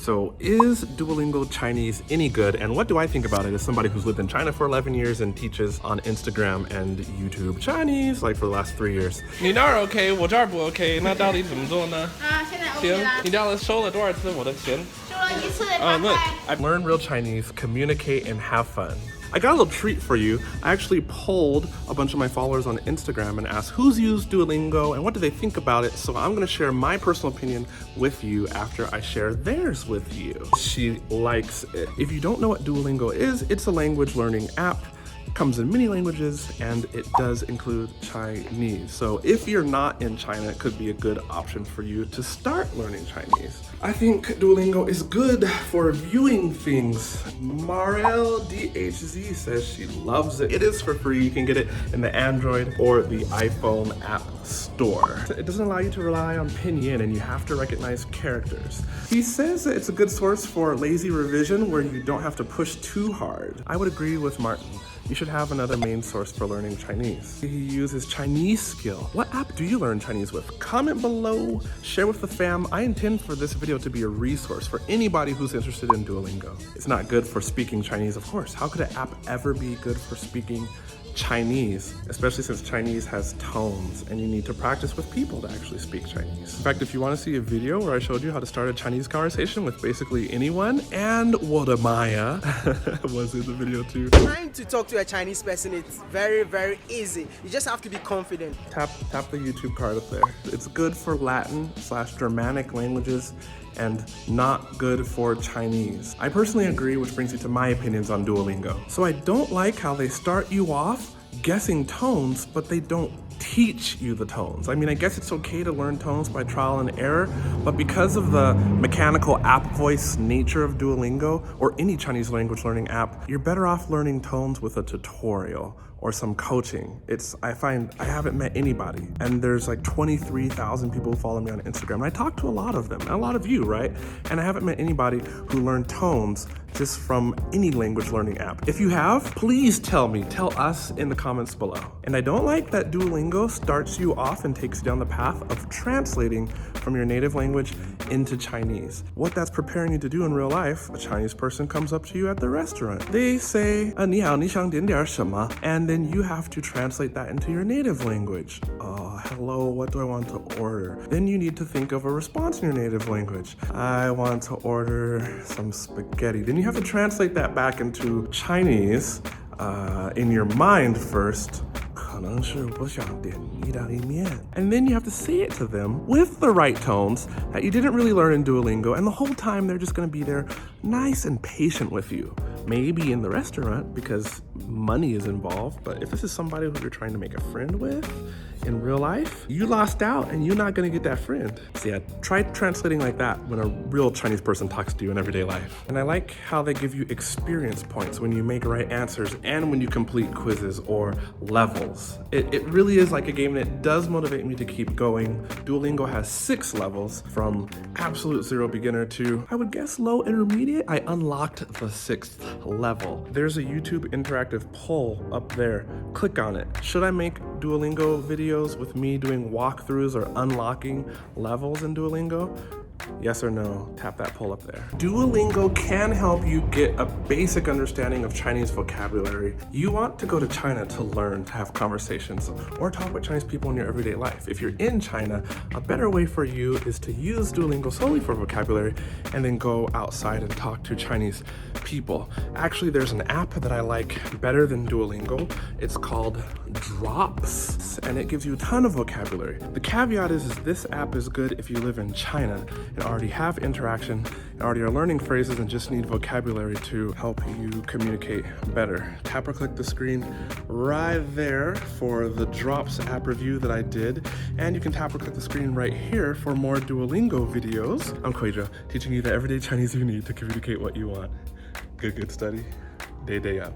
So is Duolingo Chinese any good? And what do I think about it as somebody who's lived in China for 11 years and teaches on Instagram and YouTube Chinese like for the last 3 years? 你那儿 OK， 我这儿不 OK， 那到底怎么做呢？现在 OK 行，了。你这样收了多少次我的钱？收了1次，look, I've learned real Chinese, communicate, and have fun. I got a little treat for you. I actually polled a bunch of my followers on Instagram and asked who's used Duolingo and what do they think about it. So I'm gonna share my personal opinion with you after I share theirs with you. She likes it. If you don't know what Duolingo is, it's a language learning app. Comes in many languages and it does include Chinese. So if you're not in China, it could be a good option for you to start learning Chinese. I think Duolingo is good for viewing things. Marel DHZ says she loves it. It is for free. You can get it in the Android or the iPhone app store. It doesn't allow you to rely on pinyin and you have to recognize characters. He says that it's a good source for lazy revision where you don't have to push too hard. I would agree with Martin. You should have another main source for learning Chinese. He uses Chinese skill. What app do you learn Chinese with? Comment below, share with the fam. I intend for this video to be a resource for anybody who's interested in Duolingo. It's not good for speaking Chinese, of course. How could an app ever be good for speaking Chinese, especially since Chinese has tones and you need to practice with people to actually speak Chinese. In fact, if you want to see a video where I showed you how to start a Chinese conversation with basically anyone, and Wodamaya was in the video too. Trying to talk to a Chinese person, it's very, very easy. You just have to be confident. Tap the YouTube card up there. It's good for Latin/Germanic languages and not good for Chinese. I personally agree, which brings me to my opinions on Duolingo. So I don't like how they start you off guessing tones, but they don't teach you the tones. I mean, I guess it's okay to learn tones by trial and error, but because of the mechanical app voice nature of Duolingo or any Chinese language learning app, you're better off learning tones with a tutorial or some coaching. I find I haven't met anybody, and there's like 23,000 people who follow me on Instagram, and I talk to a lot of them, and a lot of you, right? And I haven't met anybody who learned tones just from any language learning app. If you have, please tell us in the comments below. And I don't like that Duolingo starts you off and takes you down the path of translating from your native language into Chinese. What that's preparing you to do in real life, a Chinese person comes up to you at the restaurant. They say, 你好，你想点点什么? And then you have to translate that into your native language. Hello, what do I want to order? Then you need to think of a response in your native language. I want to order some spaghetti. Then you have to translate that back into Chinese in your mind first. 可能是我想点意大利面. And then you have to say it to them with the right tones that you didn't really learn in Duolingo, and the whole time they're just gonna be there nice and patient with you. Maybe in the restaurant because money is involved, but if this is somebody who you're trying to make a friend with in real life, you lost out and you're not gonna get that friend. So yeah, try translating like that when a real Chinese person talks to you in everyday life. And I like how they give you experience points when you make right answers and when you complete quizzes or levels. It really is like a game, and it does motivate me to keep going. Duolingo has 6 levels from absolute zero beginner to, I would guess, low intermediate. I unlocked the 6th level. There's a YouTube interactive poll up there. Click on it. Should I make Duolingo videos with me doing walkthroughs or unlocking levels in Duolingo? Yes or no? Tap that poll up there. Duolingo can help you get a basic understanding of Chinese vocabulary. You want to go to China to learn, to have conversations, or talk with Chinese people in your everyday life. If you're in China, a better way for you is to use Duolingo solely for vocabulary and then go outside and talk to Chinese people. Actually, there's an app that I like better than Duolingo. It's called Drops, and it gives you a ton of vocabulary. The caveat is this app is good if you live in China and already have interaction and already are learning phrases and just need vocabulary to help you communicate better. Tap or click the screen right there for the Drops app review that I did, and you can tap or click the screen right here for more Duolingo videos. I'm Quadra, teaching you the everyday Chinese you need to communicate what you want. Good study, day up.